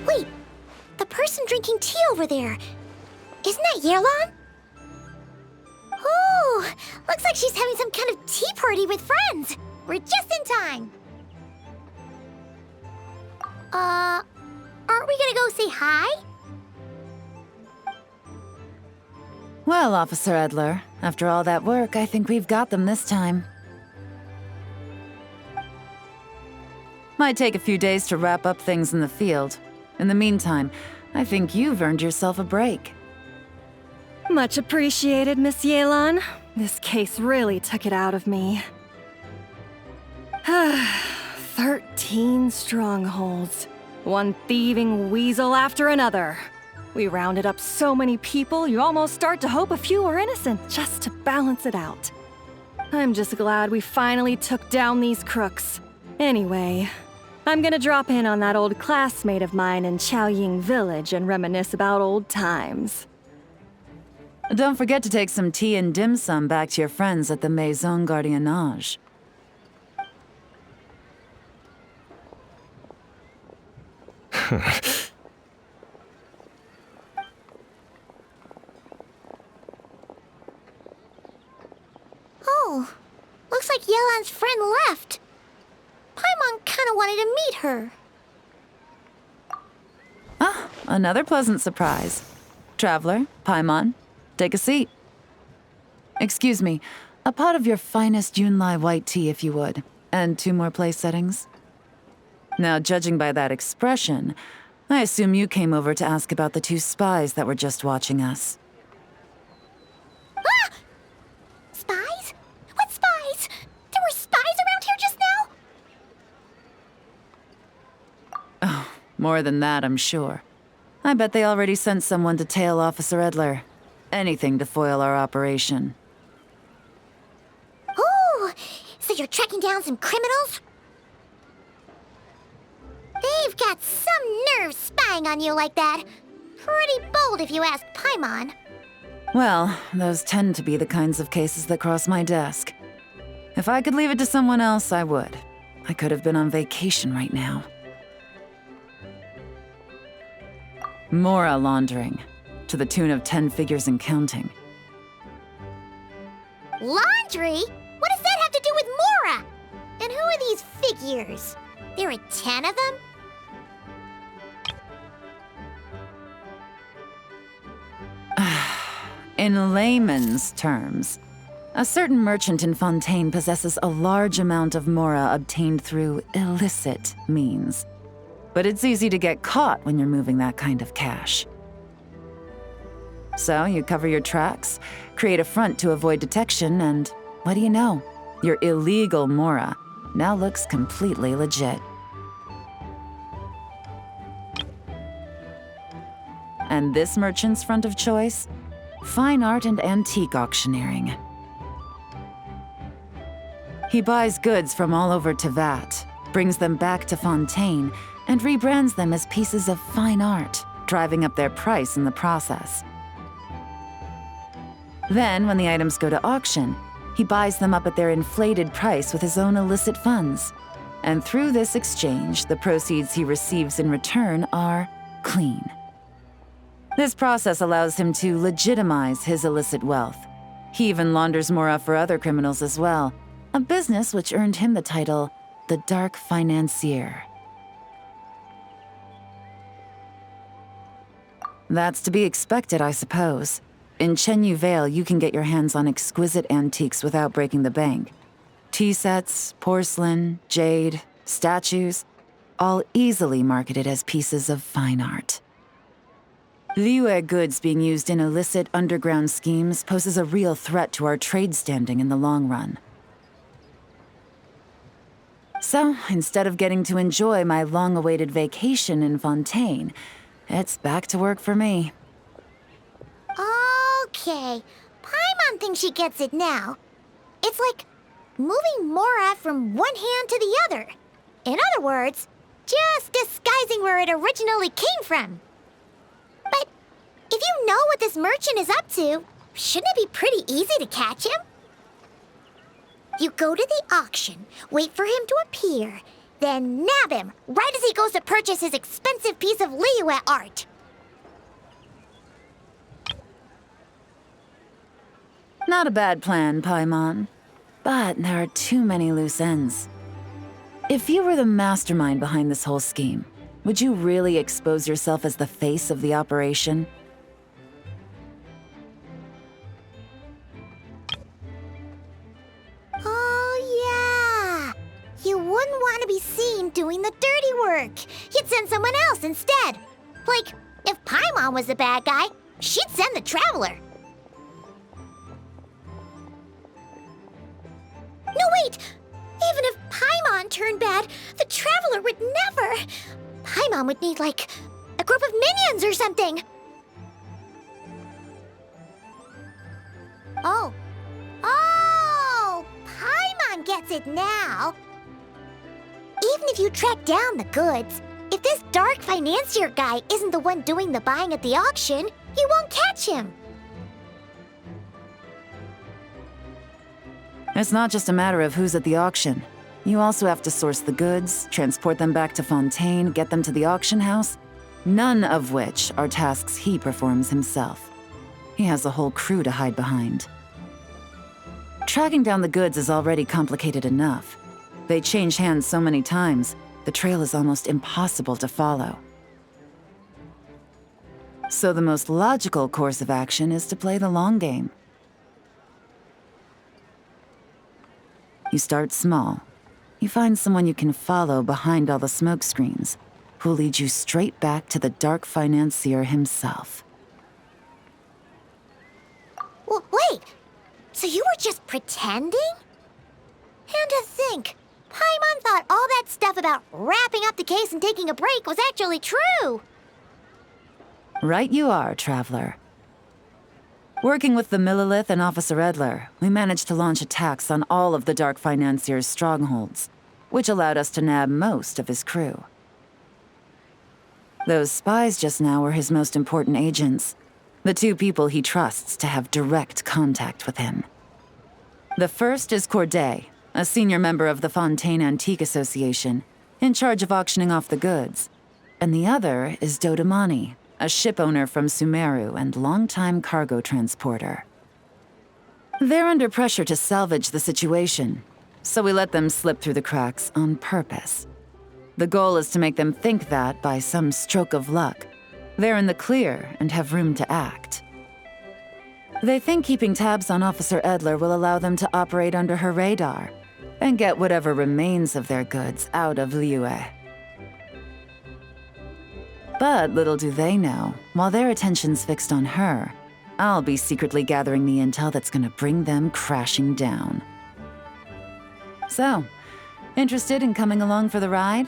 Wait, the person drinking tea over there. Isn't that Yearlon? Oh, looks like she's having some kind of tea party with friends. We're just in time. Aren't we gonna go say hi? Well, Officer Edler, after all that work, I think we've got them this time. Might take a few days to wrap up things in the field. In the meantime, I think you've earned yourself a break. Much appreciated, Miss Yearlon. This case really took it out of me. 13 strongholds. One thieving weasel after another. We rounded up so many people, you almost start to hope a few were innocent, just to balance it out. I'm just glad we finally took down these crooks. Anyway, I'm gonna drop in on that old classmate of mine in Chaoying Village and reminisce about old times. Don't forget to take some tea and dim sum back to your friends at the Maison Gardiennage. Oh, looks like Yelan's friend left. Paimon kinda wanted to meet her. Ah, another pleasant surprise. Traveler, Paimon, take a seat. Excuse me, a pot of your finest Yunlai white tea if you would, and 2 more place settings. Now, judging by that expression, I assume you came over to ask about the 2 spies that were just watching us. Ah! Spies? What spies? There were spies around here just now? Oh, more than that, I'm sure. I bet they already sent someone to tail Officer Edler. Anything to foil our operation. Oh, so you're tracking down some criminals? They've got some nerve spying on you like that. Pretty bold if you ask Paimon. Well, those tend to be the kinds of cases that cross my desk. If I could leave it to someone else, I would. I could have been on vacation right now. Mora laundering, to the tune of 10 figures and counting. Laundry? What does that have to do with Mora? And who are these figures? There are 10 of them? In layman's terms, a certain merchant in Fontaine possesses a large amount of Mora obtained through illicit means. But it's easy to get caught when you're moving that kind of cash. So you cover your tracks, create a front to avoid detection, and what do you know? Your illegal Mora now looks completely legit. And this merchant's front of choice? Fine art and antique auctioneering. He buys goods from all over Tevat, brings them back to Fontaine, and rebrands them as pieces of fine art, driving up their price in the process. Then, when the items go to auction, he buys them up at their inflated price with his own illicit funds. And through this exchange, the proceeds he receives in return are clean. This process allows him to legitimize his illicit wealth. He even launders Mora for other criminals as well, a business which earned him the title, the Dark Financier. That's to be expected, I suppose. In Chenyu Vale, you can get your hands on exquisite antiques without breaking the bank. Tea sets, porcelain, jade, statues, all easily marketed as pieces of fine art. Liyue goods being used in illicit underground schemes poses a real threat to our trade standing in the long run. So, instead of getting to enjoy my long-awaited vacation in Fontaine, it's back to work for me. Okay, Paimon thinks she gets it now. It's like moving Mora from one hand to the other. In other words, just disguising where it originally came from. But if you know what this merchant is up to, shouldn't it be pretty easy to catch him? You go to the auction, wait for him to appear, Then nab him right as he goes to purchase his expensive piece of Liyue art. Not a bad plan, Paimon. But there are too many loose ends. If you were the mastermind behind this whole scheme, would you really expose yourself as the face of the operation? Oh, yeah. You wouldn't want to be seen doing the dirty work. You'd send someone else instead. Like, if Paimon was the bad guy, she'd send the Traveler. No, wait! Even if Paimon turned bad, the Traveler would never. Paimon would need, like, a group of minions or something. Oh. Oh! Paimon gets it now. Even if you track down the goods, if this dark financier guy isn't the one doing the buying at the auction, you won't catch him. It's not just a matter of who's at the auction. You also have to source the goods, transport them back to Ffontein, get them to the auction house, none of which are tasks he performs himself. He has a whole crew to hide behind. Tracking down the goods is already complicated enough. They change hands so many times, the trail is almost impossible to follow. So the most logical course of action is to play the long game. You start small. You find someone you can follow behind all the smoke screens, who'll lead you straight back to the dark financier himself. Wait! So you were just pretending? And to think, Paimon thought all that stuff about wrapping up the case and taking a break was actually true! Right you are, Traveler. Working with the Millilith and Officer Edler, we managed to launch attacks on all of the Dark Financier's strongholds, which allowed us to nab most of his crew. Those spies just now were his most important agents, the two people he trusts to have direct contact with him. The first is Corday, a senior member of the Fontaine Antique Association, in charge of auctioning off the goods, and the other is Dodamani, a ship owner from Sumeru and longtime cargo transporter. They're under pressure to salvage the situation, so we let them slip through the cracks on purpose. The goal is to make them think that, by some stroke of luck, they're in the clear and have room to act. They think keeping tabs on Officer Edler will allow them to operate under her radar and get whatever remains of their goods out of Liyue. But little do they know, while their attention's fixed on her, I'll be secretly gathering the intel that's gonna bring them crashing down. So, interested in coming along for the ride?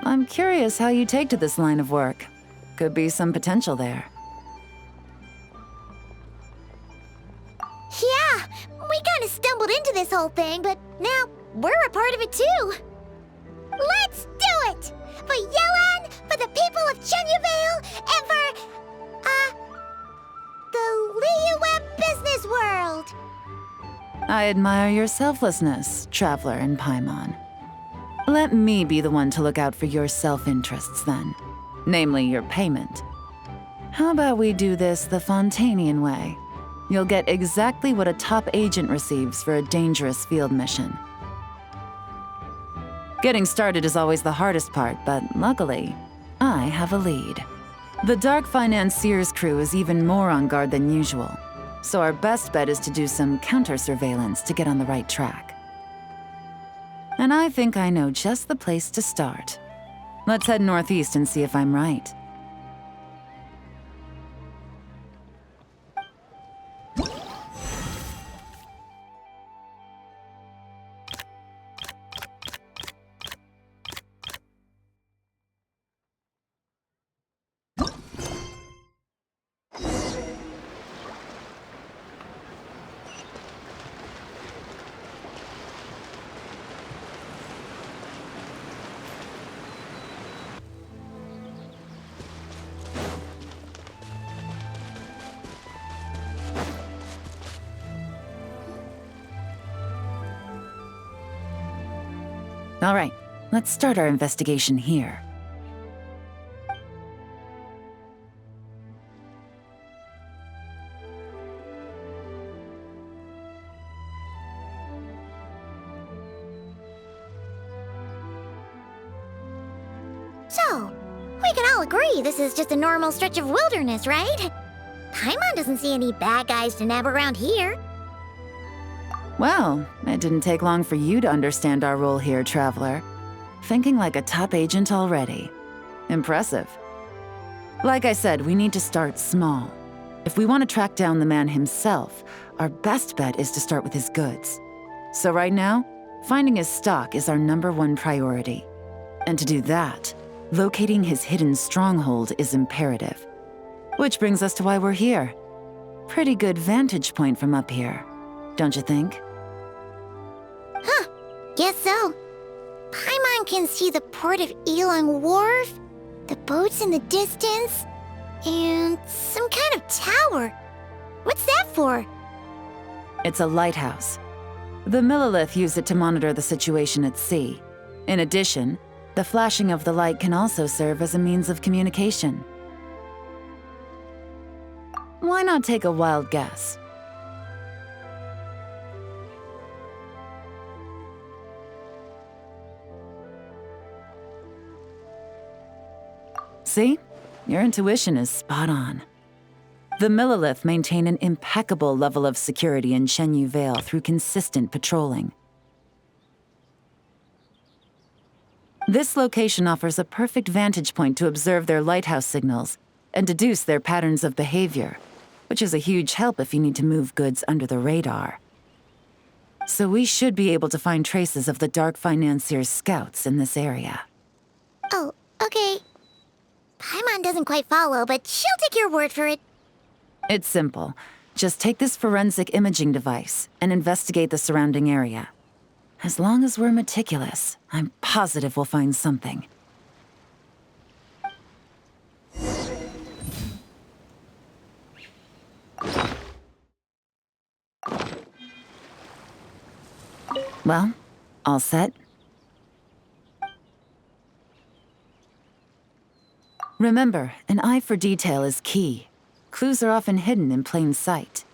I'm curious how you take to this line of work. Could be some potential there. Yeah, we kinda stumbled into this whole thing, but now we're a part of it too. Let's do it! For Yelan, for the people of Chenyavale, and for, the Liyue business world! I admire your selflessness, Traveler and Paimon. Let me be the one to look out for your self-interests then, namely your payment. How about we do this the Fontainian way? You'll get exactly what a top agent receives for a dangerous field mission. Getting started is always the hardest part, but luckily, I have a lead. The Dark Financier's crew is even more on guard than usual, so our best bet is to do some counter-surveillance to get on the right track. And I think I know just the place to start. Let's head northeast and see if I'm right. All right, let's start our investigation here. So, we can all agree this is just a normal stretch of wilderness, right? Paimon doesn't see any bad guys to nab around here. Well, it didn't take long for you to understand our role here, Traveler. Thinking like a top agent already. Impressive. Like I said, we need to start small. If we want to track down the man himself, our best bet is to start with his goods. So right now, finding his stock is our #1 priority. And to do that, locating his hidden stronghold is imperative. Which brings us to why we're here. Pretty good vantage point from up here, don't you think? Huh, guess so. Paimon can see the port of Elong Wharf, the boats in the distance, and some kind of tower. What's that for? It's a lighthouse. The Millilith used it to monitor the situation at sea. In addition, the flashing of the light can also serve as a means of communication. Why not take a wild guess? See? Your intuition is spot on. The Millilith maintain an impeccable level of security in Shenyu Vale through consistent patrolling. This location offers a perfect vantage point to observe their lighthouse signals and deduce their patterns of behavior, which is a huge help if you need to move goods under the radar. So we should be able to find traces of the Dark Financier's scouts in this area. Oh, okay. Paimon doesn't quite follow, but she'll take your word for it. It's simple. Just take this forensic imaging device and investigate the surrounding area. As long as we're meticulous, I'm positive we'll find something. Well, all set? Remember, an eye for detail is key. Clues are often hidden in plain sight.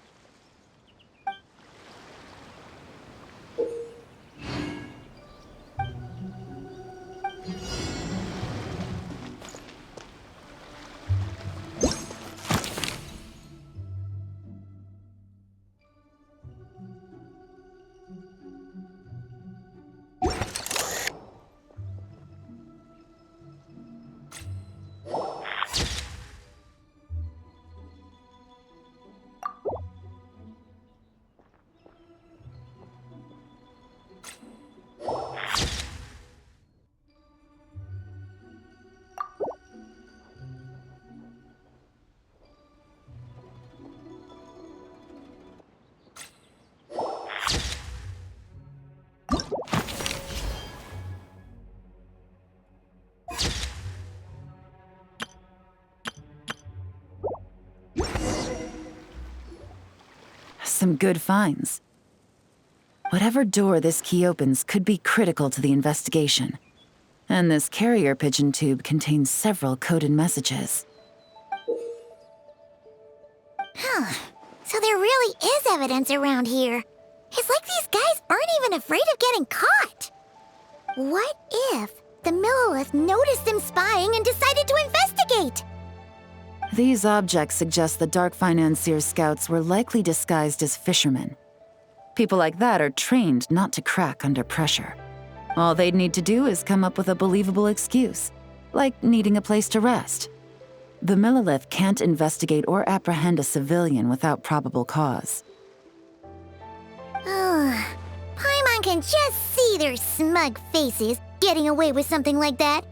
Some good finds. Whatever door this key opens could be critical to the investigation. And this carrier pigeon tube contains several coded messages. Huh. So there really is evidence around here. It's like these guys aren't even afraid of getting caught. What if the Millilith noticed them spying and decided to investigate? These objects suggest the Dark Financier's scouts were likely disguised as fishermen. People like that are trained not to crack under pressure. All they'd need to do is come up with a believable excuse, like needing a place to rest. The Millilith can't investigate or apprehend a civilian without probable cause. Paimon can just see their smug faces getting away with something like that.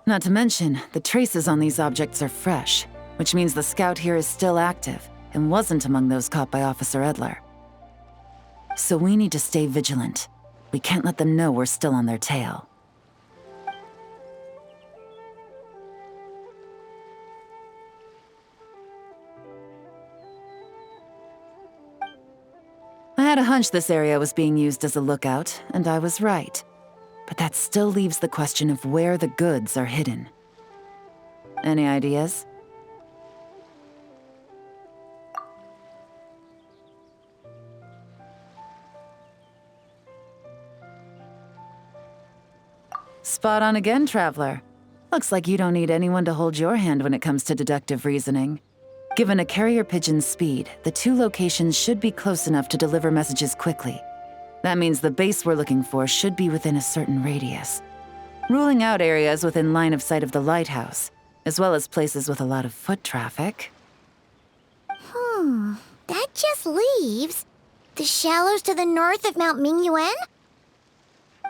Not to mention, the traces on these objects are fresh, which means the scout here is still active and wasn't among those caught by Officer Edler. So we need to stay vigilant. We can't let them know we're still on their tail. I had a hunch this area was being used as a lookout, and I was right. But that still leaves the question of where the goods are hidden. Any ideas? Spot on again, Traveler. Looks like you don't need anyone to hold your hand when it comes to deductive reasoning. Given a carrier pigeon's speed, the two locations should be close enough to deliver messages quickly. That means the base we're looking for should be within a certain radius. Ruling out areas within line of sight of the lighthouse, as well as places with a lot of foot traffic. That just leaves the shallows to the north of Mount Mingyuan?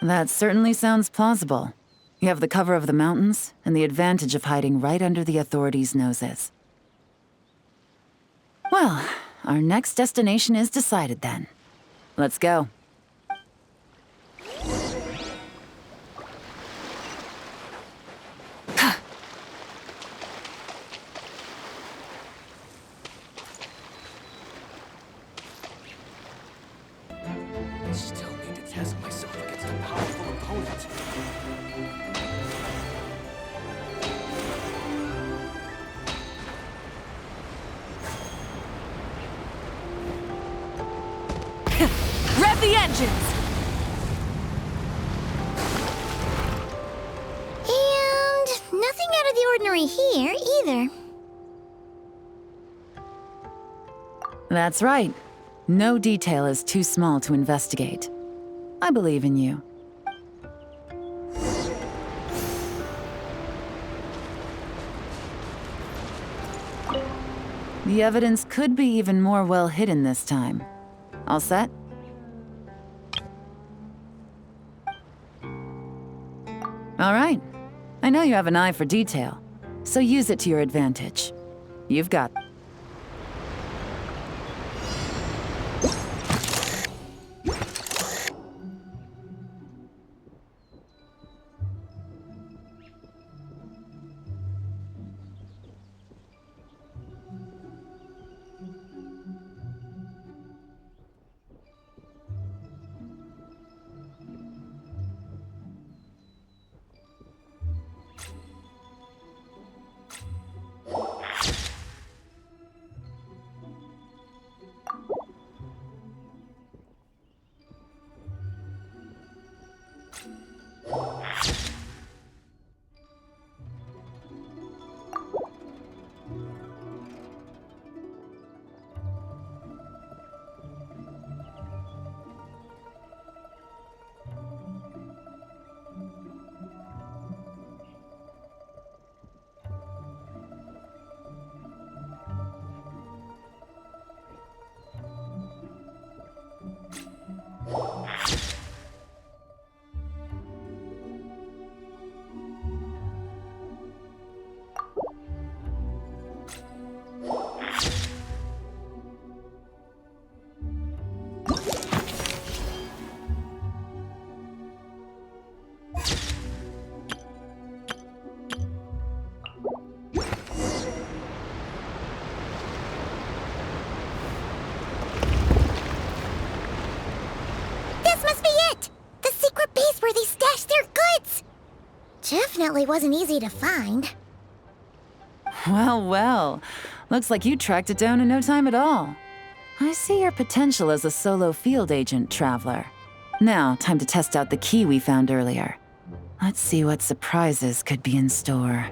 That certainly sounds plausible. You have the cover of the mountains, and the advantage of hiding right under the authorities' noses. Well, our next destination is decided then. Let's go. Still need to test myself against a powerful opponent. Rev the engines! And nothing out of the ordinary here, either. That's right. No detail is too small to investigate. I believe in you. The evidence could be even more well hidden this time. All set? All right. I know you have an eye for detail, so use it to your advantage. You've got... Definitely wasn't easy to find. Well, well. Looks like you tracked it down in no time at all. I see your potential as a solo field agent, Traveler. Now, time to test out the key we found earlier. Let's see what surprises could be in store.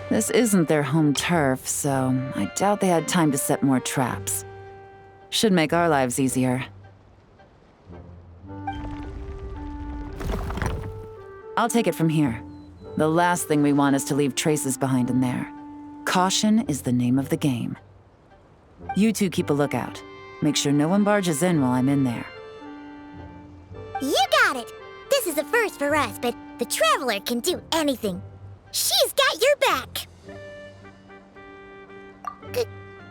This isn't their home turf, so I doubt they had time to set more traps. Should make our lives easier. I'll take it from here. The last thing we want is to leave traces behind in there. Caution is the name of the game. You two keep a lookout. Make sure no one barges in while I'm in there. You got it! This is a first for us, but the Traveler can do anything. She's got your back!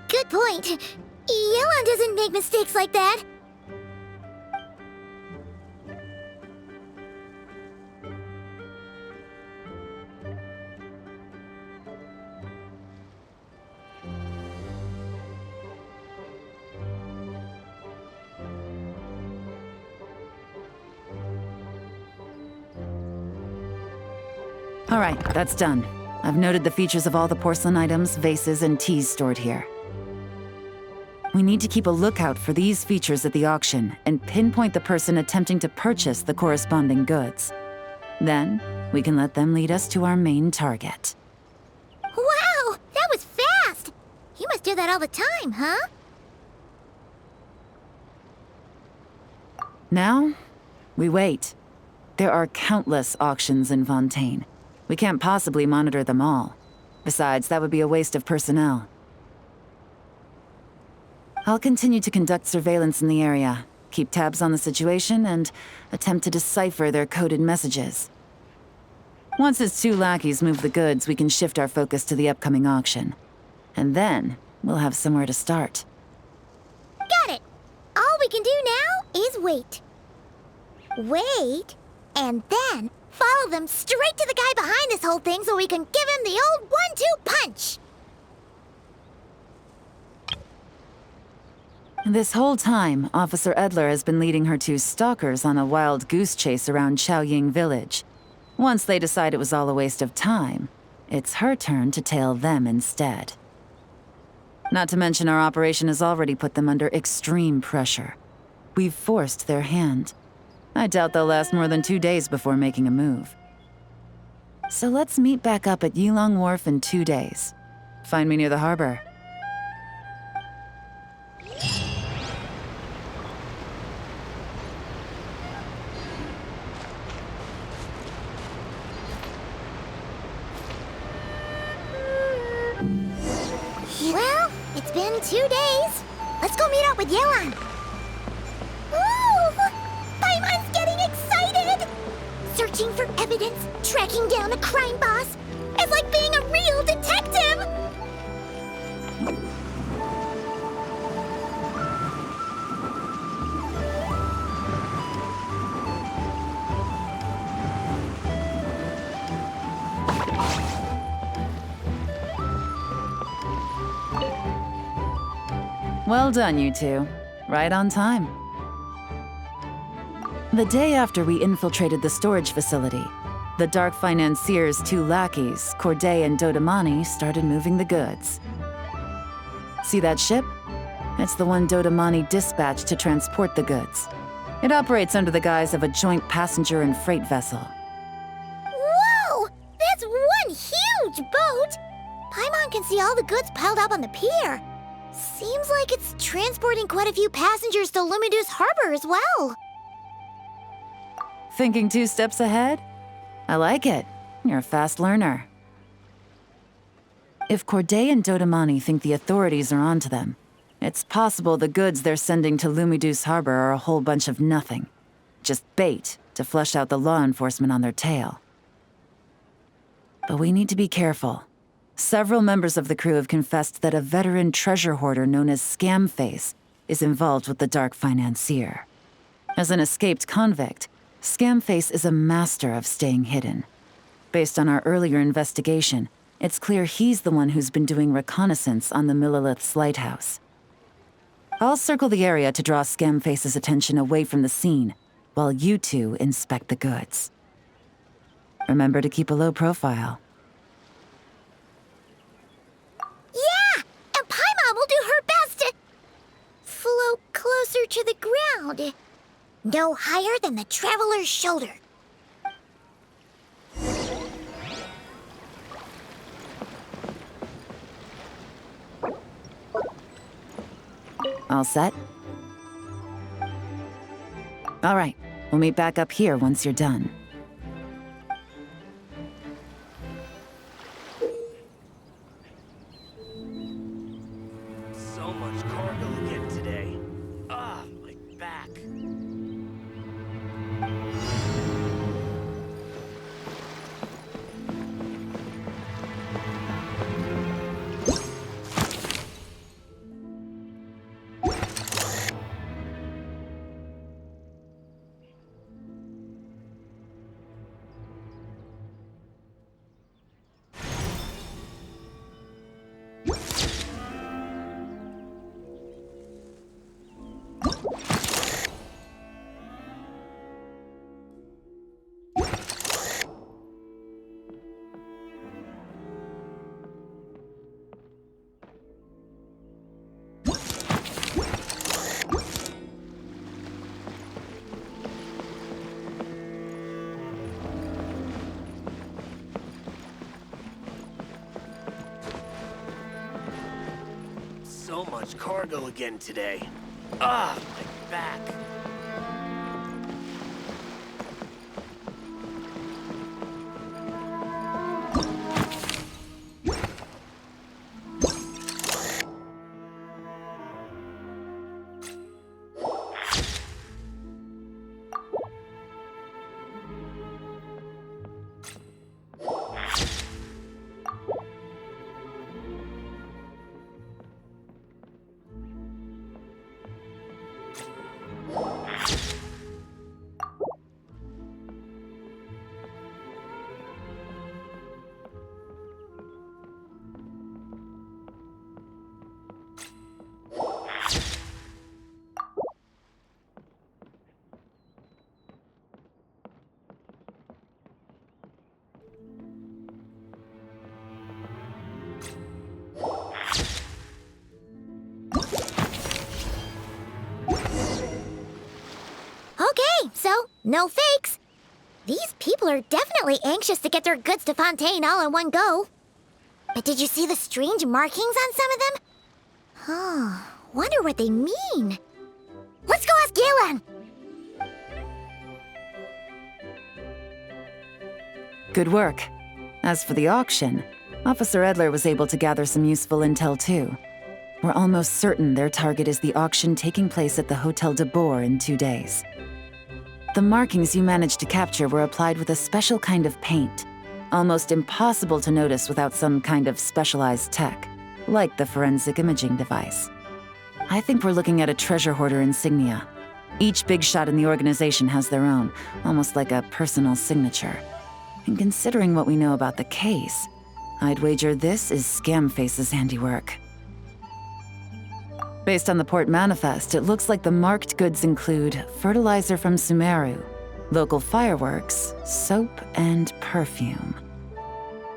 Good point. Yelan doesn't make mistakes like that. All right, that's done. I've noted the features of all the porcelain items, vases, and teas stored here. We need to keep a lookout for these features at the auction and pinpoint the person attempting to purchase the corresponding goods. Then, we can let them lead us to our main target. Wow, that was fast! You must do that all the time, huh? Now, we wait. There are countless auctions in Ffontein. We can't possibly monitor them all. Besides, that would be a waste of personnel. I'll continue to conduct surveillance in the area, keep tabs on the situation, and attempt to decipher their coded messages. Once his two lackeys move the goods, we can shift our focus to the upcoming auction. And then, we'll have somewhere to start. Got it! All we can do now is wait. Wait, and then follow them straight to the guy behind this whole thing so we can give him the old 1-2 punch! This whole time, Officer Edler has been leading her two stalkers on a wild goose chase around Chaoying village. Once they decide it was all a waste of time, it's her turn to tail them instead. Not to mention our operation has already put them under extreme pressure. We've forced their hand. I doubt they'll last more than 2 days before making a move. So let's meet back up at Yilong Wharf in 2 days. Find me near the harbor. Well, it's been 2 days. Let's go meet up with Yelan. Ooh! Paimon's getting excited! Searching for evidence, tracking down a crime boss. It's like being a real detective! Well done, you two. Right on time. The day after we infiltrated the storage facility, the Dark Financier's two lackeys, Corday and Dodamani, started moving the goods. See that ship? It's the one Dodamani dispatched to transport the goods. It operates under the guise of a joint passenger and freight vessel. Whoa! That's one huge boat! Paimon can see all the goods piled up on the pier. Seems like it's transporting quite a few passengers to Lumidu's harbor as well. Thinking 2 steps ahead? I like it. You're a fast learner. If Corday and Dodamani think the authorities are onto them, it's possible the goods they're sending to Lumidu's harbor are a whole bunch of nothing. Just bait to flush out the law enforcement on their tail. But we need to be careful. Several members of the crew have confessed that a veteran treasure hoarder known as Scamface is involved with the Dark Financier. As an escaped convict, Scamface is a master of staying hidden. Based on our earlier investigation, it's clear he's the one who's been doing reconnaissance on the Millilith's lighthouse. I'll circle the area to draw Scamface's attention away from the scene, while you two inspect the goods. Remember to keep a low profile. Yeah! And Paimon will do her best to float closer to the ground. No higher than the traveler's shoulder. All set? All right, we'll meet back up here once you're done. So much cargo again today. Ah, my back. cargo again today. Ah, my back. Okay, so no fakes. These people are definitely anxious to get their goods to Fontaine all in one go. But did you see the strange markings on some of them? Oh, wonder what they mean. Let's go ask Yelan! Good work. As for the auction, Officer Edler was able to gather some useful intel too. We're almost certain their target is the auction taking place at the Hotel de Boer in 2 days. The markings you managed to capture were applied with a special kind of paint, almost impossible to notice without some kind of specialized tech, like the forensic imaging device. I think we're looking at a treasure hoarder insignia. Each big shot in the organization has their own, almost like a personal signature. And considering what we know about the case, I'd wager this is Scamface's handiwork. Based on the port manifest, it looks like the marked goods include fertilizer from Sumeru, local fireworks, soap, and perfume.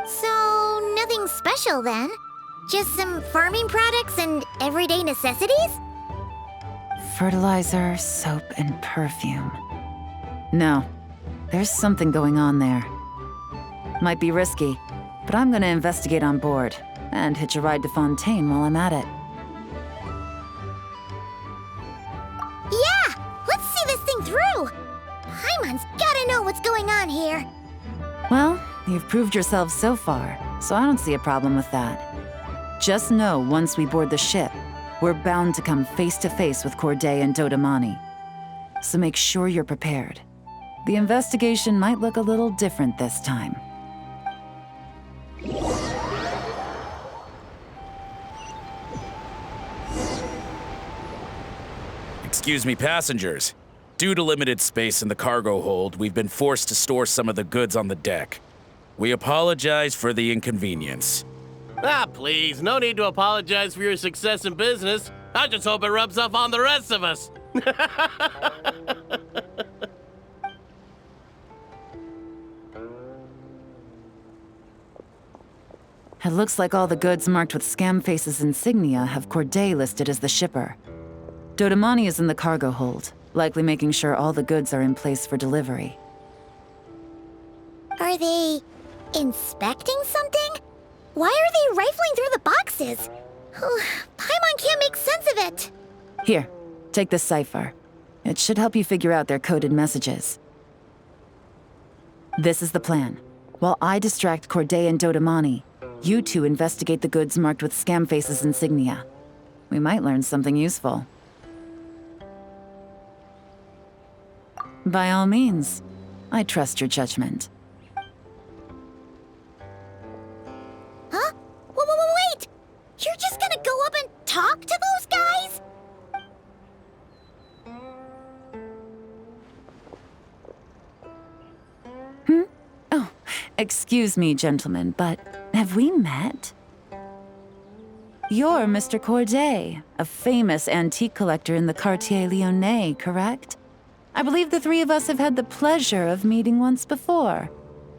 So, nothing special then? Just some farming products and everyday necessities? Fertilizer, soap, and perfume. No, there's something going on there. Might be risky, but I'm gonna investigate on board and hitch a ride to Fontaine while I'm at it. Yeah! Let's see this thing through! Paimon's gotta know what's going on here. Well, you've proved yourself so far, so I don't see a problem with that. Just know once we board the ship, we're bound to come face to face with Corday and Dodamani. So make sure you're prepared. The investigation might look a little different this time. Excuse me, passengers. Due to limited space in the cargo hold, we've been forced to store some of the goods on the deck. We apologize for the inconvenience. Ah, please, no need to apologize for your success in business. I just hope it rubs off on the rest of us. It looks like all the goods marked with Scamface's insignia have Corday listed as the shipper. Dodamani is in the cargo hold, likely making sure all the goods are in place for delivery. Are they inspecting something? Why are they rifling through the boxes? Paimon can't make sense of it. Here, take this cipher. It should help you figure out their coded messages. This is the plan. While I distract Corday and Dodamani, you two investigate the goods marked with Scamface's insignia. We might learn something useful. By all means, I trust your judgment. Huh? Wait! You're just gonna go up and talk to those guys? Oh, excuse me, gentlemen, but have we met? You're Mr. Corday, a famous antique collector in the Quartier Lyonnais, correct? I believe the three of us have had the pleasure of meeting once before.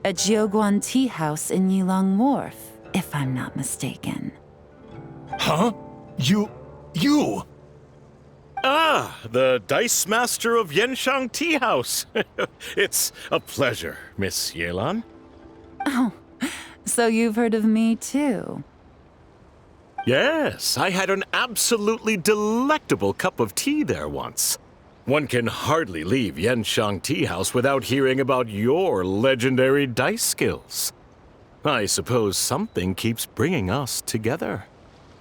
At Jiuguan Tea House in Yilong Wharf, if I'm not mistaken. Huh? You... Ah, the Dice Master of Yenshang Tea House. It's a pleasure, Miss Yelan. Oh, so you've heard of me too? Yes, I had an absolutely delectable cup of tea there once. One can hardly leave Yanshang Tea House without hearing about your legendary dice skills. I suppose something keeps bringing us together.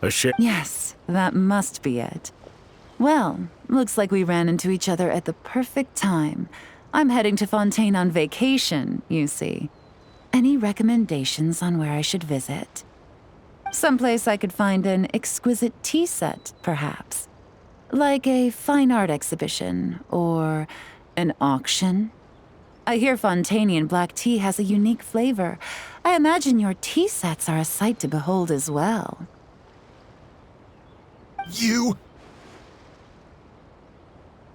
A share. Yes, that must be it. Well, looks like we ran into each other at the perfect time. I'm heading to Fontaine on vacation, you see. Any recommendations on where I should visit? Someplace I could find an exquisite tea set, perhaps. Like a fine art exhibition, or an auction. I hear Fontainian black tea has a unique flavor. I imagine your tea sets are a sight to behold as well. You...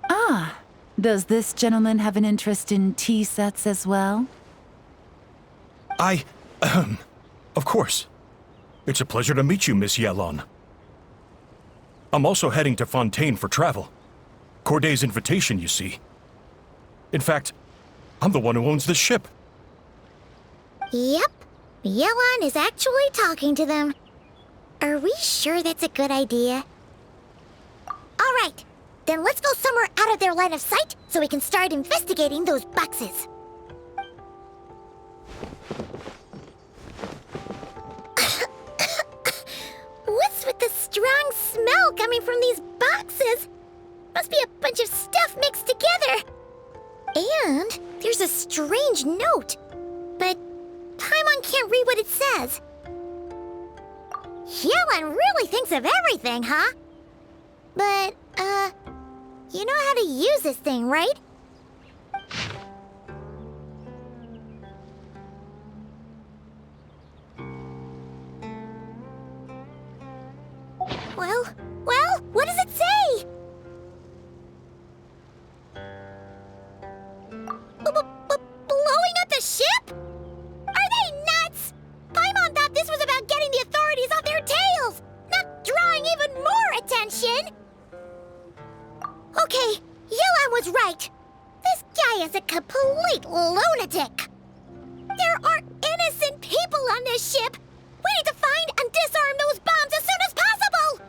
Ah, does this gentleman have an interest in tea sets as well? Of course. It's a pleasure to meet you, Miss Yelon. I'm also heading to Fontaine for travel. Corday's invitation, you see. In fact, I'm the one who owns this ship. Yep. Yelon is actually talking to them. Are we sure that's a good idea? All right. Then let's go somewhere out of their line of sight so we can start investigating those boxes. What's with the strong smell coming from these boxes? Must be a bunch of stuff mixed together. And there's a strange note. But Paimon can't read what it says. Yelon really thinks of everything, huh? But, you know how to use this thing, right? Well, what does it say? Blowing up the ship? Are they nuts? Paimon thought this was about getting the authorities off their tails, not drawing even more attention. Okay, Yelon was right. This guy is a complete lunatic. There are innocent people on this ship. We need to find and disarm those bombs as soon as possible!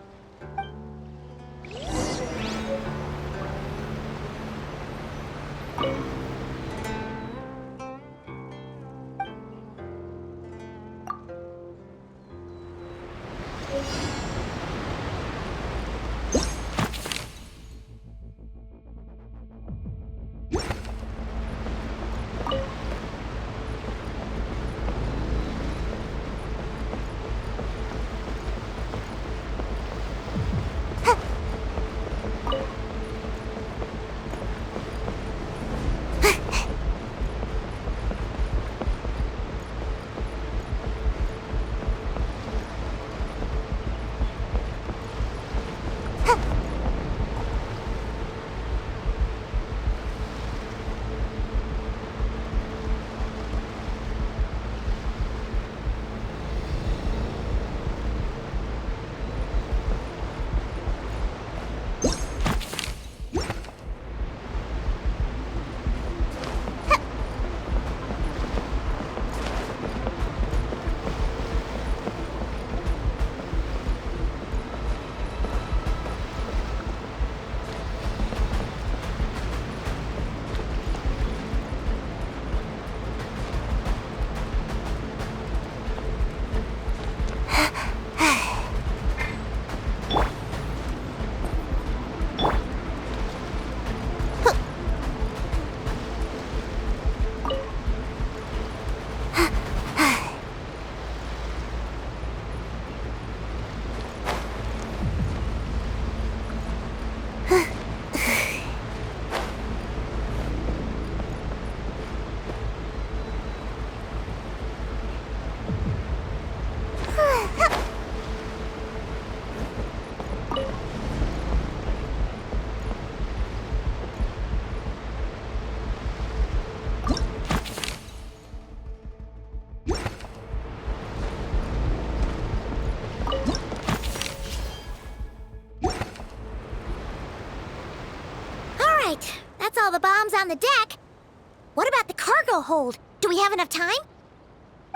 That's all the bombs on the deck. What about the cargo hold? Do we have enough time?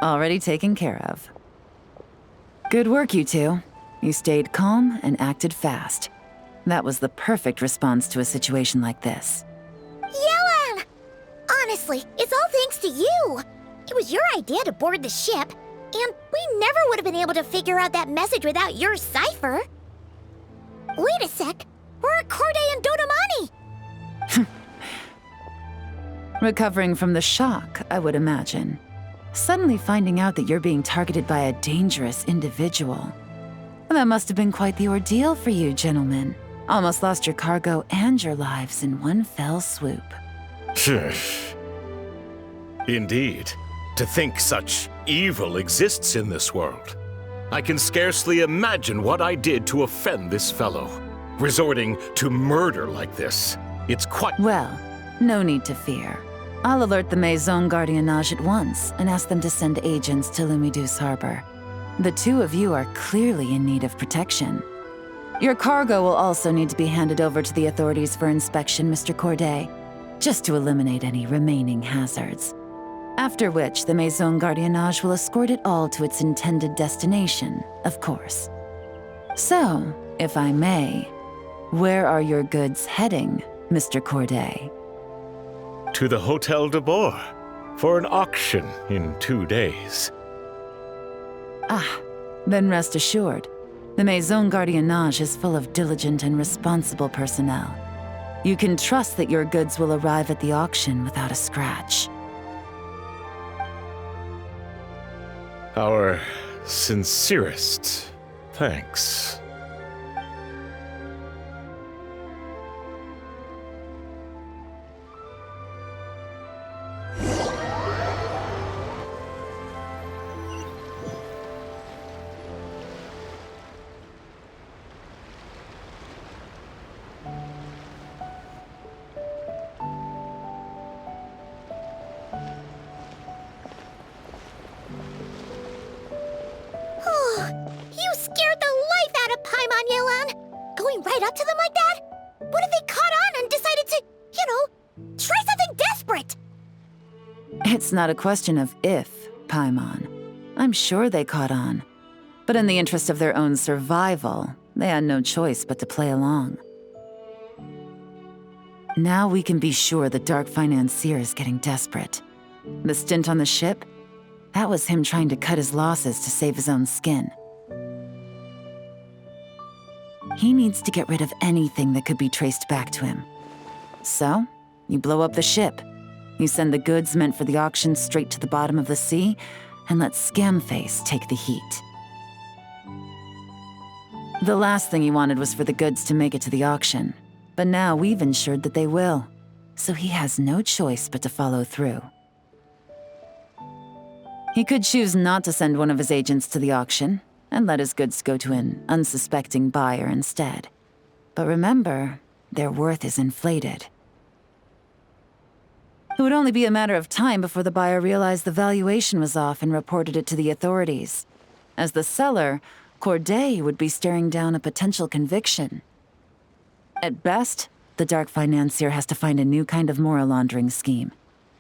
Already taken care of. Good work, you two. You stayed calm and acted fast. That was the perfect response to a situation like this. Yelan! Honestly, it's all thanks to you. It was your idea to board the ship, and we never would have been able to figure out that message without your cipher. Wait a sec. We're at Corday and Dodamani. Recovering from the shock, I would imagine. Suddenly finding out that you're being targeted by a dangerous individual. That must have been quite the ordeal for you, gentlemen. Almost lost your cargo and your lives in one fell swoop. Indeed. To think such evil exists in this world. I can scarcely imagine what I did to offend this fellow. Resorting to murder like this. It's quite— Well, no need to fear. I'll alert the Maison Gardiennage at once and ask them to send agents to Lumidus Harbor. The two of you are clearly in need of protection. Your cargo will also need to be handed over to the authorities for inspection, Mr. Corday, just to eliminate any remaining hazards. After which, the Maison Gardiennage will escort it all to its intended destination, of course. So, if I may, where are your goods heading, Mr. Corday? to the Hotel de Boer for an auction in 2 days. Ah, then rest assured, the Maison Gardiennage is full of diligent and responsible personnel. You can trust that your goods will arrive at the auction without a scratch. Our sincerest thanks. You scared the life out of Paimon, Yelan! Going right up to them like that? What if they caught on and decided to, try something desperate? It's not a question of if, Paimon. I'm sure they caught on. But in the interest of their own survival, they had no choice but to play along. Now we can be sure the Dark Financier is getting desperate. The stint on the ship? That was him trying to cut his losses to save his own skin. He needs to get rid of anything that could be traced back to him. So, you blow up the ship. You send the goods meant for the auction straight to the bottom of the sea, and let Scamface take the heat. The last thing he wanted was for the goods to make it to the auction, but now we've ensured that they will, so he has no choice but to follow through. He could choose not to send one of his agents to the auction, and let his goods go to an unsuspecting buyer instead. But remember, their worth is inflated. It would only be a matter of time before the buyer realized the valuation was off and reported it to the authorities. As the seller, Corday would be staring down a potential conviction. At best, the Dark Financier has to find a new kind of moral laundering scheme.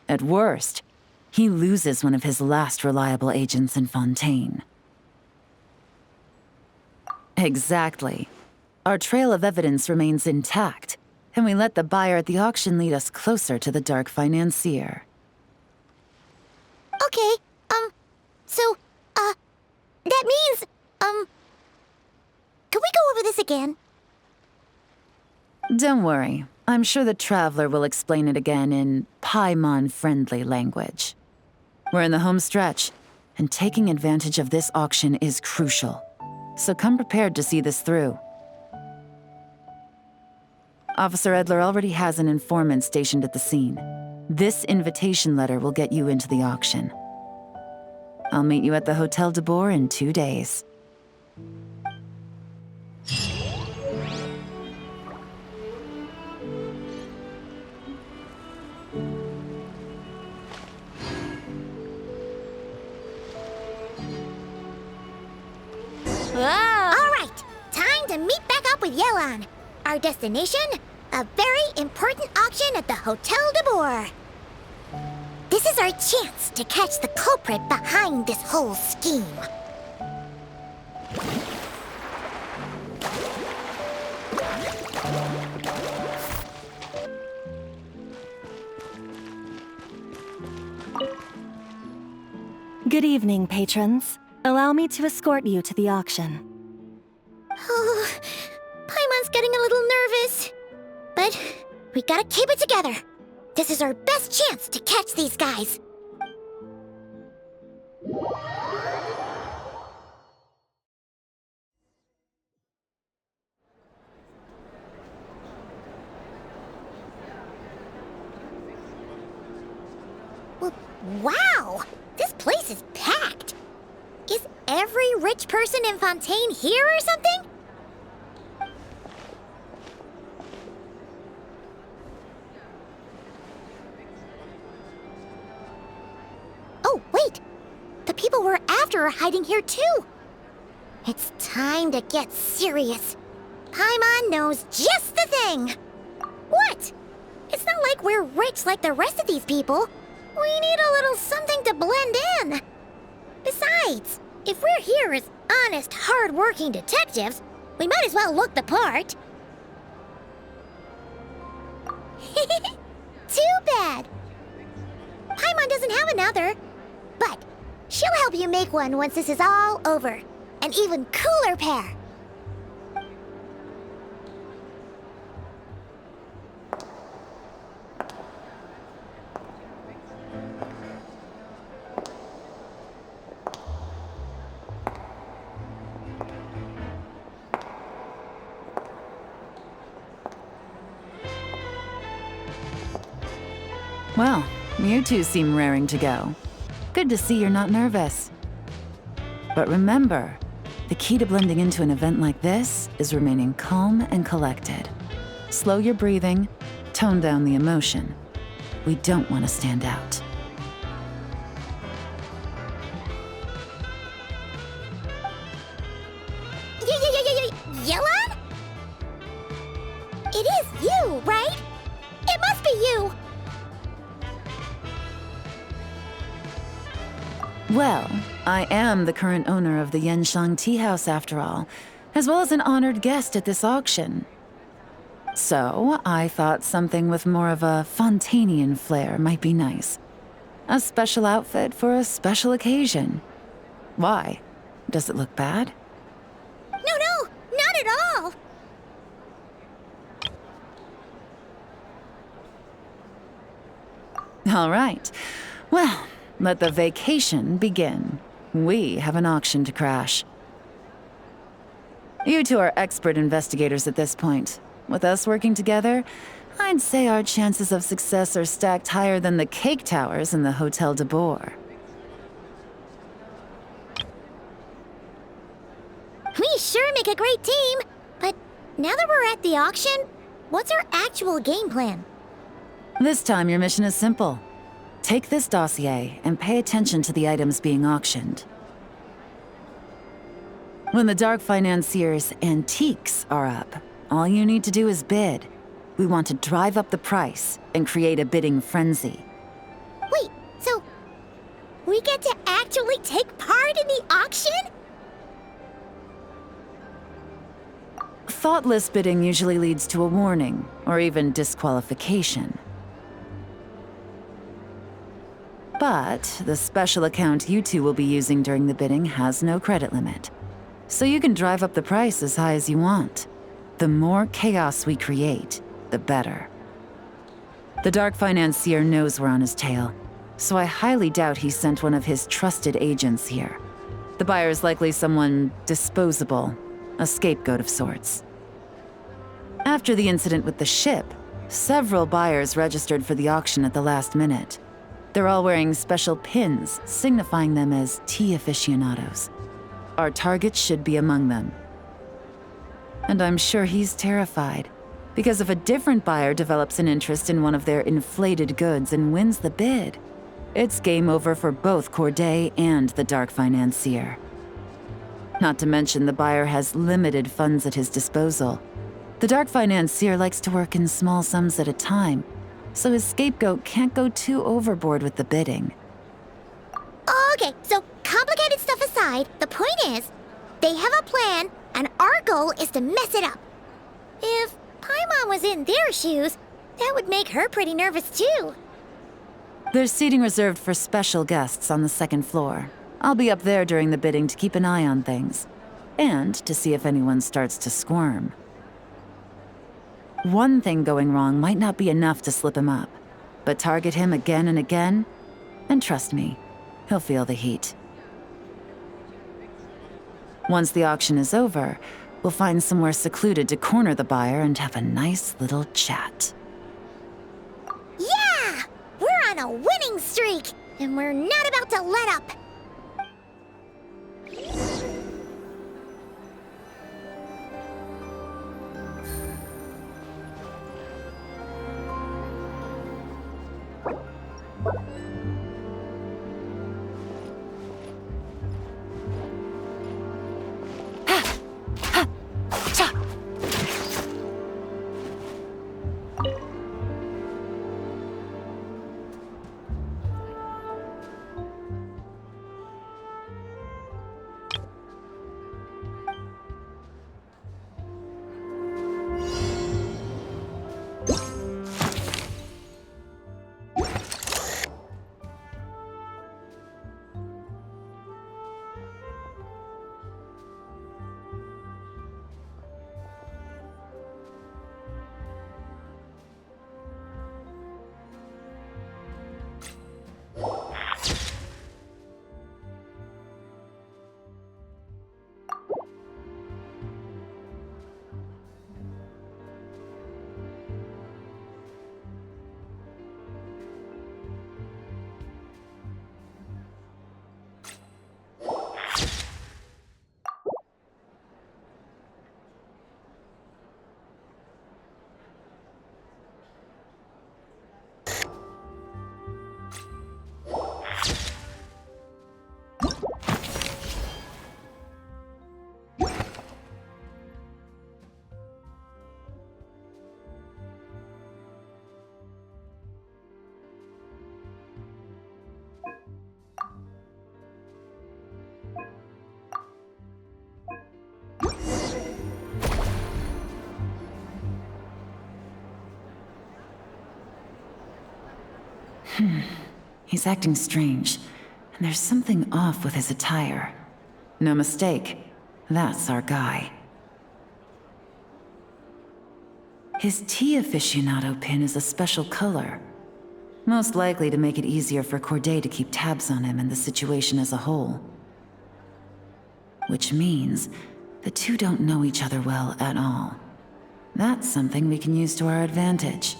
At worst, he loses one of his last reliable agents in Ffontein. Exactly. Our trail of evidence remains intact, and we let the buyer at the auction lead us closer to the Dark Financier. Okay, that means, could we go over this again? Don't worry. I'm sure the Traveler will explain it again in Paimon-friendly language. We're in the home stretch, and taking advantage of this auction is crucial. So come prepared to see this through. Officer Edler already has an informant stationed at the scene. This invitation letter will get you into the auction. I'll meet you at the Hotel de Boer in 2 days. All right, time to meet back up with Yelan. Our destination, a very important auction at the Hotel de Boer. This is our chance to catch the culprit behind this whole scheme. Good evening, patrons. Allow me to escort you to the auction. Oh, Paimon's getting a little nervous. But we gotta keep it together. This is our best chance to catch these guys. Wow! This place is packed! Is every rich person in Fontaine here or something? Oh, wait! The people we're after are hiding here too! It's time to get serious. Paimon knows just the thing! What? It's not like we're rich like the rest of these people. We need a little something to blend in. Besides, if we're here as honest, hard-working detectives, we might as well look the part. Too bad. Paimon doesn't have another, but she'll help you make one once this is all over. An even cooler pair. Well, you two seem raring to go. Good to see you're not nervous. But remember, the key to blending into an event like this is remaining calm and collected. Slow your breathing, tone down the emotion. We don't want to stand out. Yelan? It is you, right? It must be you! Well, I am the current owner of the Yenshang Tea House after all, as well as an honored guest at this auction. So, I thought something with more of a Fontainian flair might be nice. A special outfit for a special occasion. Why? Does it look bad? No, not at all! All right. Well, let the vacation begin. We have an auction to crash. You two are expert investigators at this point. With us working together, I'd say our chances of success are stacked higher than the cake towers in the Hotel de Boer. We sure make a great team, but now that we're at the auction, what's our actual game plan? This time your mission is simple. Take this dossier and pay attention to the items being auctioned. When the Dark Financier's antiques are up, all you need to do is bid. We want to drive up the price and create a bidding frenzy. Wait, so we get to actually take part in the auction? Thoughtless bidding usually leads to a warning, or even disqualification. But the special account you two will be using during the bidding has no credit limit. So you can drive up the price as high as you want. The more chaos we create, the better. The Dark Financier knows we're on his tail, so I highly doubt he sent one of his trusted agents here. The buyer is likely someone disposable, a scapegoat of sorts. After the incident with the ship, several buyers registered for the auction at the last minute. They're all wearing special pins, signifying them as tea aficionados. Our target should be among them. And I'm sure he's terrified, because if a different buyer develops an interest in one of their inflated goods and wins the bid, it's game over for both Corday and the Dark Financier. Not to mention the buyer has limited funds at his disposal. The Dark Financier likes to work in small sums at a time, so his scapegoat can't go too overboard with the bidding. Okay, so complicated stuff aside, the point is, they have a plan, and our goal is to mess it up. If Paimon was in their shoes, that would make her pretty nervous too. There's seating reserved for special guests on the second floor. I'll be up there during the bidding to keep an eye on things, and to see if anyone starts to squirm. One thing going wrong might not be enough to slip him up, but target him again and again, and trust me, he'll feel the heat. Once the auction is over, we'll find somewhere secluded to corner the buyer and have a nice little chat. Yeah! We're on a winning streak, and we're not about to let up. He's acting strange, and there's something off with his attire. No mistake, that's our guy. His tea aficionado pin is a special color, most likely to make it easier for Corday to keep tabs on him and the situation as a whole. Which means the two don't know each other well at all. That's something we can use to our advantage.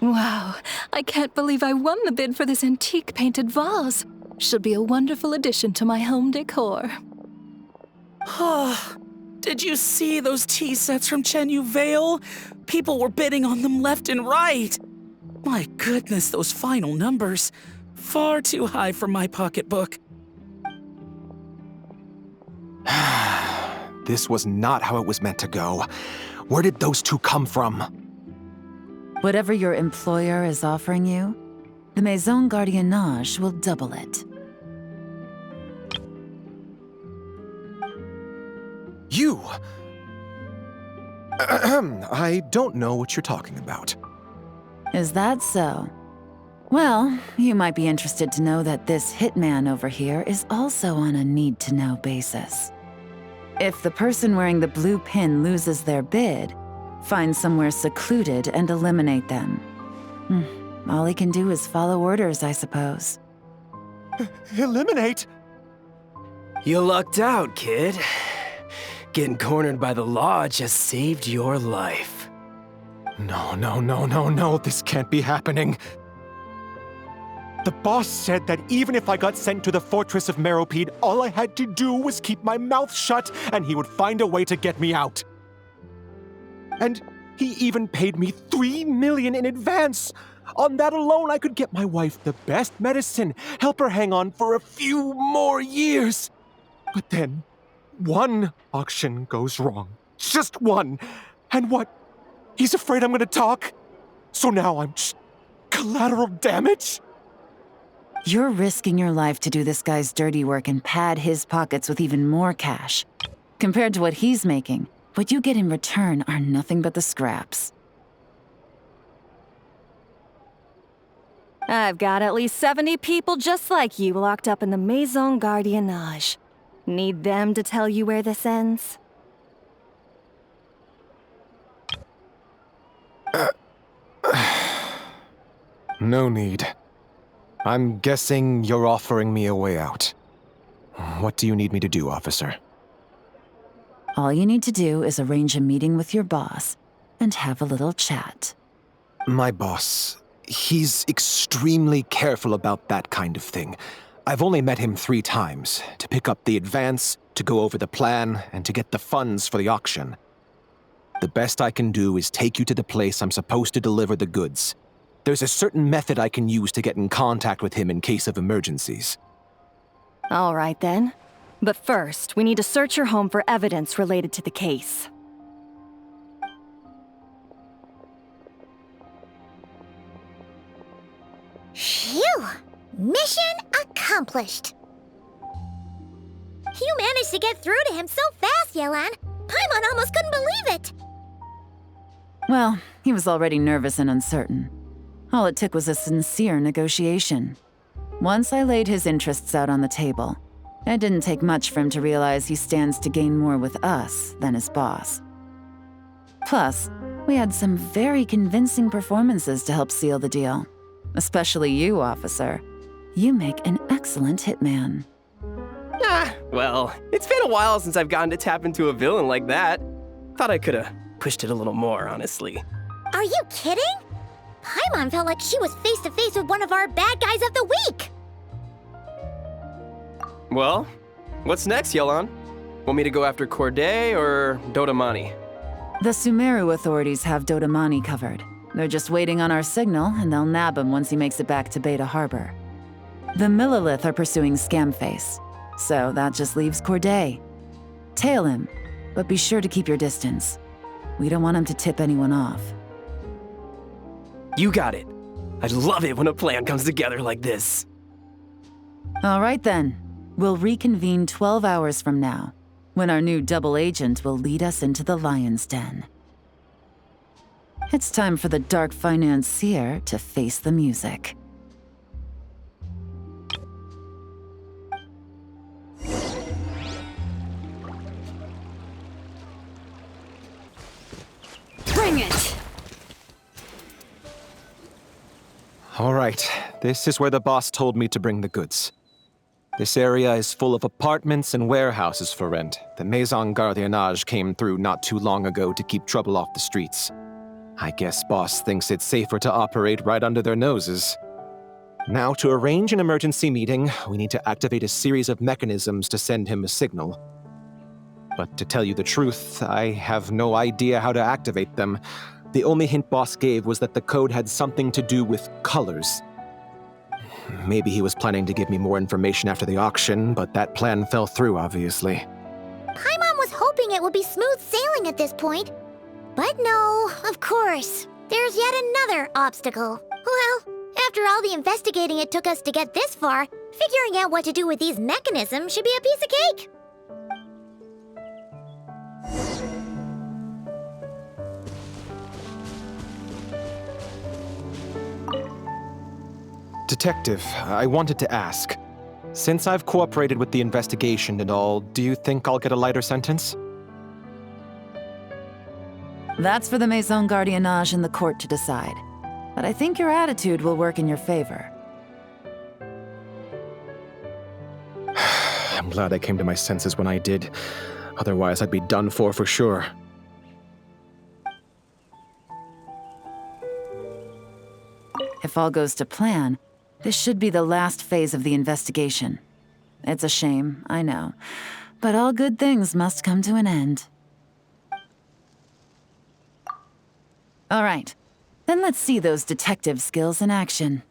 Wow, I can't believe I won the bid for this antique painted vase. Should be a wonderful addition to my home decor. Did you see those tea sets from Chenyu Vale? People were bidding on them left and right. My goodness, those final numbers. Far too high for my pocketbook. This was not how it was meant to go. Where did those two come from? Whatever your employer is offering you, the Maison Gardiennage will double it. You! I don't know what you're talking about. Is that so? Well, you might be interested to know that this hitman over here is also on a need-to-know basis. If the person wearing the blue pin loses their bid, find somewhere secluded and eliminate them. All he can do is follow orders, I suppose. Eliminate? You lucked out, kid. Getting cornered by the law just saved your life. No, this can't be happening. The boss said that even if I got sent to the fortress of Meropide, all I had to do was keep my mouth shut and he would find a way to get me out. And he even paid me $3 million in advance. On that alone, I could get my wife the best medicine, help her hang on for a few more years. But then, one auction goes wrong. Just one. And what He's afraid I'm gonna talk. So now I'm just collateral damage? You're risking your life to do this guy's dirty work and pad his pockets with even more cash. Compared to what he's making, what you get in return are nothing but the scraps. I've got at least 70 people just like you locked up in the Maison Gardiennage. Need them to tell you where this ends? No need. I'm guessing you're offering me a way out. What do you need me to do, officer? All you need to do is arrange a meeting with your boss and have a little chat. My boss, he's extremely careful about that kind of thing. I've only met him 3 times, to pick up the advance, to go over the plan, and to get the funds for the auction. The best I can do is take you to the place I'm supposed to deliver the goods. There's a certain method I can use to get in contact with him in case of emergencies. All right then. But first, we need to search your home for evidence related to the case. Phew! Mission accomplished! You managed to get through to him so fast, Yelan! Paimon almost couldn't believe it! Well, he was already nervous and uncertain. All it took was a sincere negotiation. Once I laid his interests out on the table, it didn't take much for him to realize he stands to gain more with us than his boss. Plus, we had some very convincing performances to help seal the deal. Especially you, officer. You make an excellent hitman. Well, it's been a while since I've gotten to tap into a villain like that. Thought I could've pushed it a little more, honestly. Are you kidding? Paimon felt like she was face to face with one of our bad guys of the week! Well, what's next, Yelan? Want me to go after Corday or Dodamani? The Sumeru authorities have Dodamani covered. They're just waiting on our signal, and they'll nab him once he makes it back to Beta Harbor. The Millilith are pursuing Scamface, so that just leaves Corday. Tail him, but be sure to keep your distance. We don't want him to tip anyone off. You got it. I love it when a plan comes together like this. All right then. We'll reconvene 12 hours from now, when our new double agent will lead us into the Lion's Den. It's time for the dark financier to face the music. Bring it! All right, this is where the boss told me to bring the goods. This area is full of apartments and warehouses for rent. The Maison Gardiennage came through not too long ago to keep trouble off the streets. I guess boss thinks it's safer to operate right under their noses. Now, to arrange an emergency meeting, we need to activate a series of mechanisms to send him a signal. But to tell you the truth, I have no idea how to activate them. The only hint boss gave was that the code had something to do with colors. Maybe he was planning to give me more information after the auction, but that plan fell through, obviously. Paimon was hoping it would be smooth sailing at this point. But no, of course. There's yet another obstacle. Well, after all the investigating it took us to get this far, figuring out what to do with these mechanisms should be a piece of cake. Detective, I wanted to ask. Since I've cooperated with the investigation and all, do you think I'll get a lighter sentence? That's for the Maison Gardiennage and the court to decide. But I think your attitude will work in your favor. I'm glad I came to my senses when I did. Otherwise, I'd be done for sure. If all goes to plan, this should be the last phase of the investigation. It's a shame, I know. But all good things must come to an end. All right. Then let's see those detective skills in action.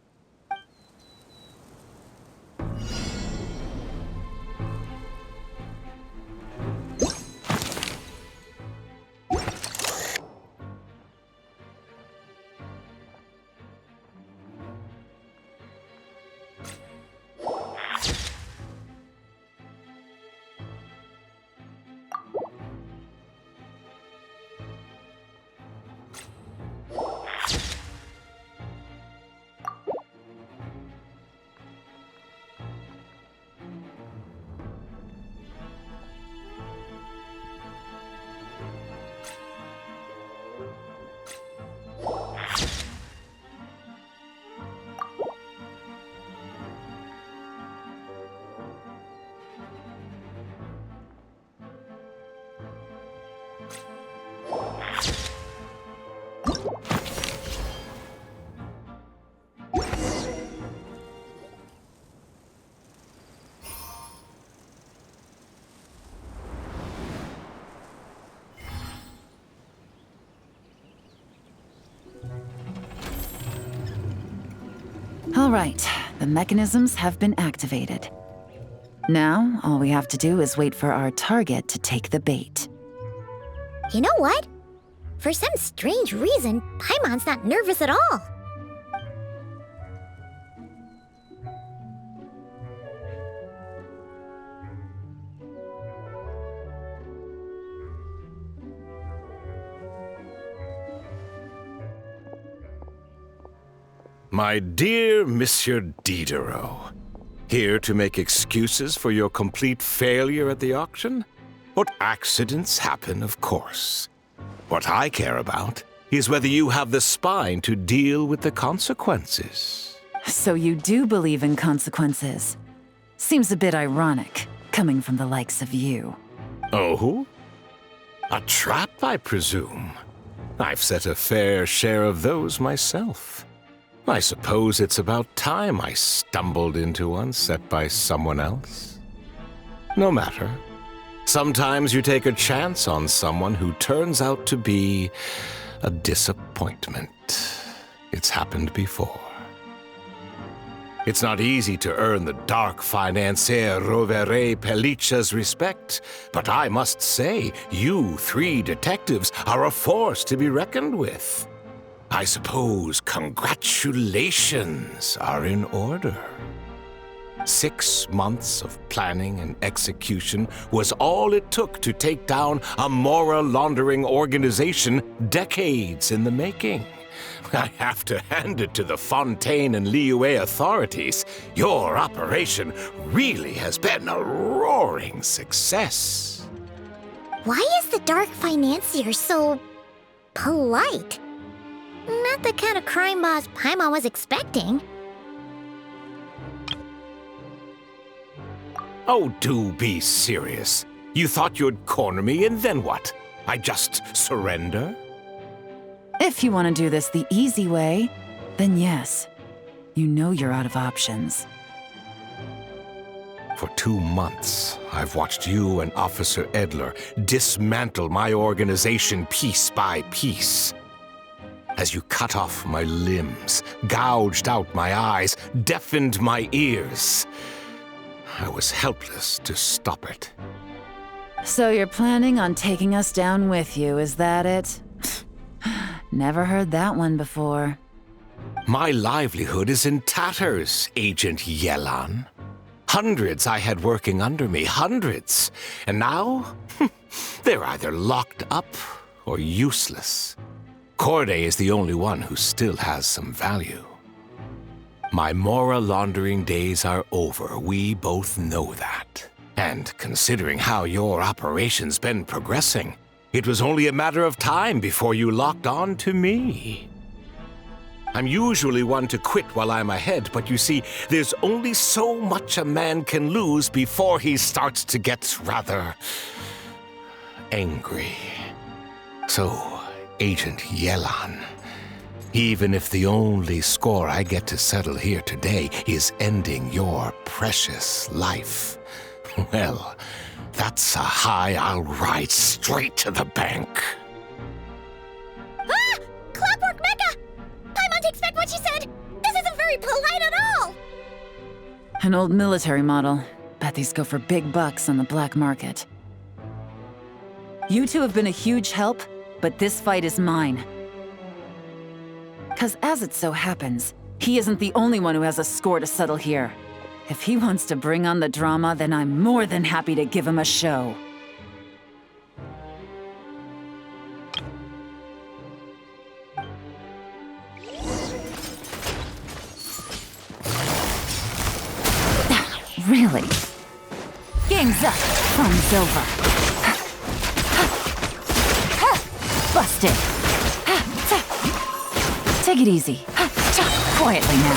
All right, the mechanisms have been activated. Now, all we have to do is wait for our target to take the bait. You know what? For some strange reason, Paimon's not nervous at all. My dear Monsieur Diderot, here to make excuses for your complete failure at the auction? What accidents happen, of course. What I care about is whether you have the spine to deal with the consequences. So you do believe in consequences. Seems a bit ironic, coming from the likes of you. Oh? A trap, I presume. I've set a fair share of those myself. I suppose it's about time I stumbled into one set by someone else. No matter. Sometimes you take a chance on someone who turns out to be a disappointment. It's happened before. It's not easy to earn the dark financier Rovere Pelliccia's respect, but I must say, you three detectives are a force to be reckoned with. I suppose congratulations are in order. 6 months of planning and execution was all it took to take down a moral laundering organization decades in the making. I have to hand it to the Fонтейн and Liyue authorities. Your operation really has been a roaring success. Why is the dark financier so polite? Not the kind of crime boss Paimon was expecting. Oh, do be serious. You thought you'd corner me, and then what? I just surrender? If you want to do this the easy way, then yes. You know you're out of options. For 2 months, I've watched you and Officer Edler dismantle my organization piece by piece. As you cut off my limbs, gouged out my eyes, deafened my ears, I was helpless to stop it. So you're planning on taking us down with you, is that it? Never heard that one before. My livelihood is in tatters, Agent Yelan. Hundreds I had working under me, hundreds. And now, they're either locked up or useless. Corday is the only one who still has some value. My moral laundering days are over, we both know that. And considering how your operation's been progressing, it was only a matter of time before you locked on to me. I'm usually one to quit while I'm ahead, but you see, there's only so much a man can lose before he starts to get rather angry. So, Agent Yelan, even if the only score I get to settle here today is ending your precious life, well, that's a high I'll ride straight to the bank. Ah! Clockwork Mecha! Paimon takes back what she said! This isn't very polite at all! An old military model. Bet these go for big bucks on the black market. You two have been a huge help, but this fight is mine. 'Cause as it so happens, he isn't the only one who has a score to settle here. If he wants to bring on the drama, then I'm more than happy to give him a show. Really? Game's up. Fun's over. Busted. Take it easy. Quietly now.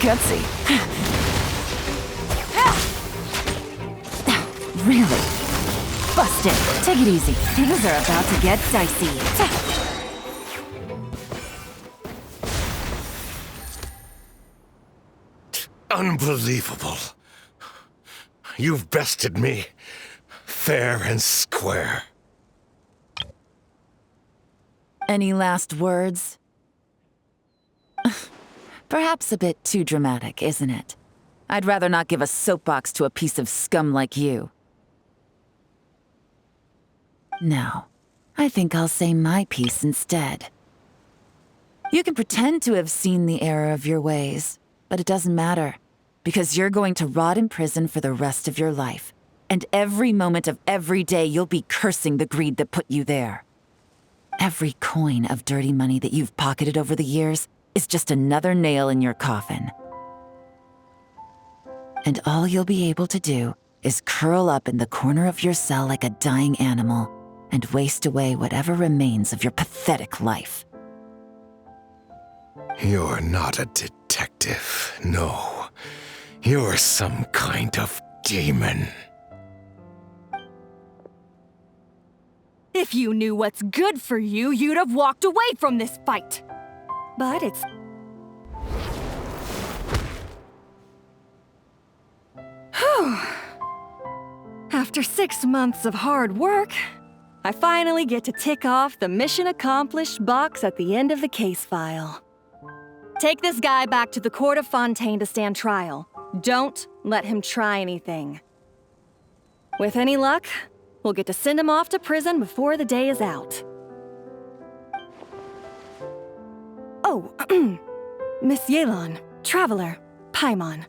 Gutsy. Really? Busted. Take it easy. Things are about to get dicey. Unbelievable. You've bested me, fair and square. Any last words? Perhaps a bit too dramatic, isn't it? I'd rather not give a soapbox to a piece of scum like you. No, I think I'll say my piece instead. You can pretend to have seen the error of your ways, but it doesn't matter, because you're going to rot in prison for the rest of your life. And every moment of every day you'll be cursing the greed that put you there. Every coin of dirty money that you've pocketed over the years is just another nail in your coffin. And all you'll be able to do is curl up in the corner of your cell like a dying animal and waste away whatever remains of your pathetic life. You're not a detective, no. You're some kind of demon. If you knew what's good for you, you'd have walked away from this fight. But it's... Whew. After 6 months of hard work, I finally get to tick off the mission accomplished box at the end of the case file. Take this guy back to the court of Fontейн to stand trial. Don't let him try anything. With any luck, we'll get to send him off to prison before the day is out. Oh, Miss Yelan, Traveler, Paimon.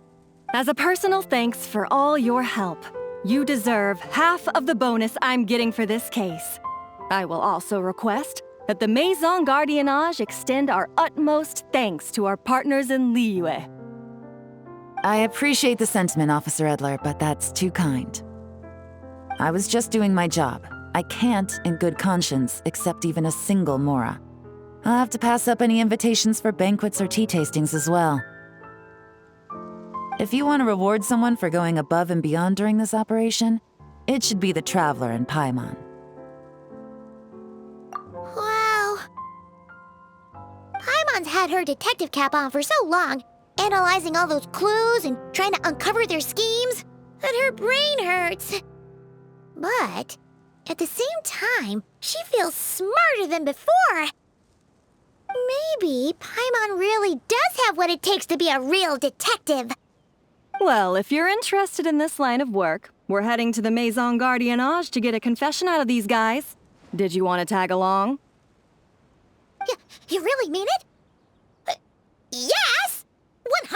As a personal thanks for all your help, you deserve half of the bonus I'm getting for this case. I will also request that the Maison Gardiennage extend our utmost thanks to our partners in Liyue. I appreciate the sentiment, Officer Edler, but that's too kind. I was just doing my job. I can't, in good conscience, accept even a single Mora. I'll have to pass up any invitations for banquets or tea tastings as well. If you want to reward someone for going above and beyond during this operation, it should be the Traveler and Paimon. Wow. Paimon's had her detective cap on for so long, analyzing all those clues and trying to uncover their schemes, that her brain hurts. But at the same time, she feels smarter than before. Maybe Paimon really does have what it takes to be a real detective. Well, if you're interested in this line of work, we're heading to the Maison Gardiennage to get a confession out of these guys. Did you want to tag along? You really mean it? Yes! 100%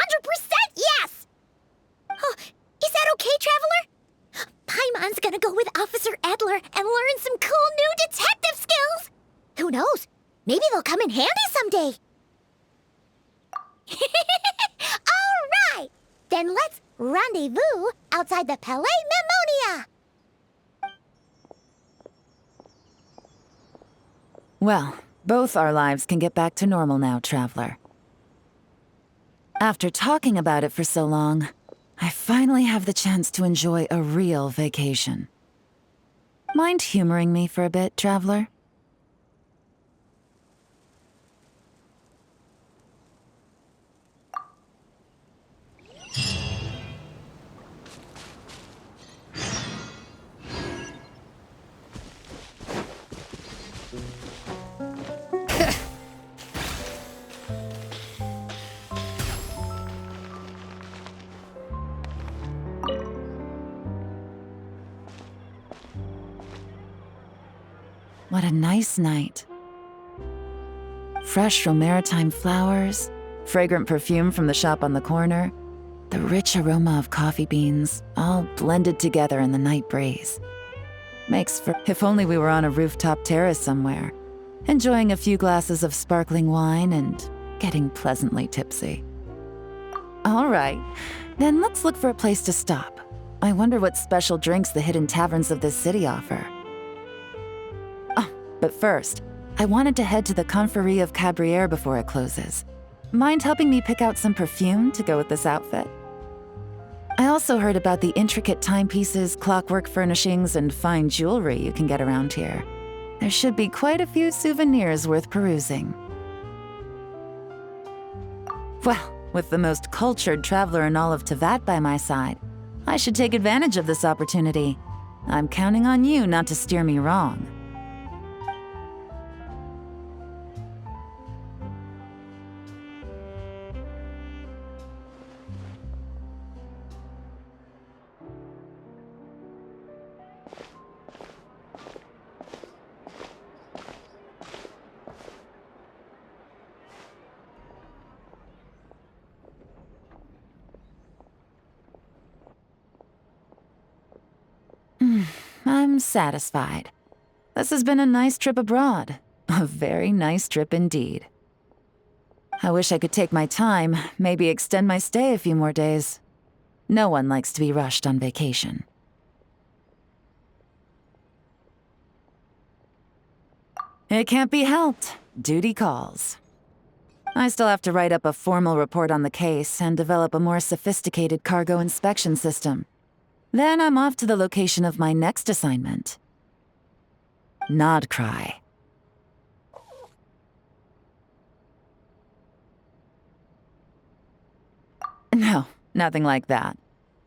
yes! Oh, is that okay, Traveler? Paimon's gonna go with Officer Edler and learn some cool new detective skills! Who knows? Maybe they'll come in handy someday. All right! Then let's rendezvous outside the Palais Memonia! Well, both our lives can get back to normal now, Traveler. After talking about it for so long, I finally have the chance to enjoy a real vacation. Mind humoring me for a bit, Traveler? What a nice night. Fresh from maritime flowers, fragrant perfume from the shop on the corner, the rich aroma of coffee beans, all blended together in the night breeze. Makes for if only we were on a rooftop terrace somewhere, enjoying a few glasses of sparkling wine and getting pleasantly tipsy. All right, then let's look for a place to stop. I wonder what special drinks the hidden taverns of this city offer. But first, I wanted to head to the Confrérie of Cabrières before it closes. Mind helping me pick out some perfume to go with this outfit? I also heard about the intricate timepieces, clockwork furnishings, and fine jewelry you can get around here. There should be quite a few souvenirs worth perusing. Well, with the most cultured traveler in all of Teyvat by my side, I should take advantage of this opportunity. I'm counting on you not to steer me wrong. I'm satisfied. This has been a nice trip abroad. A very nice trip indeed. I wish I could take my time, maybe extend my stay a few more days. No one likes to be rushed on vacation. It can't be helped. Duty calls. I still have to write up a formal report on the case and develop a more sophisticated cargo inspection system. Then I'm off to the location of my next assignment. Nod-Krai. No, nothing like that.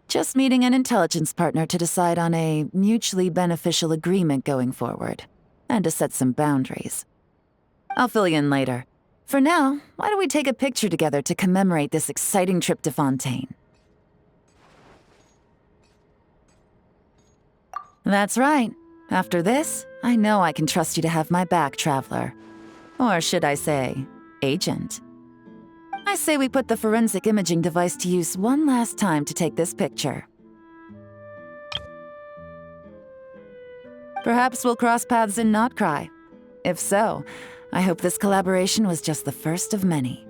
Just meeting an intelligence partner to decide on a mutually beneficial agreement going forward, and to set some boundaries. I'll fill you in later. For now, why don't we take a picture together to commemorate this exciting trip to Fontaine? That's right. After this, I know I can trust you to have my back, Traveler. Or should I say, Agent. I say we put the forensic imaging device to use one last time to take this picture. Perhaps we'll cross paths in Nod-Krai. If so, I hope this collaboration was just the first of many.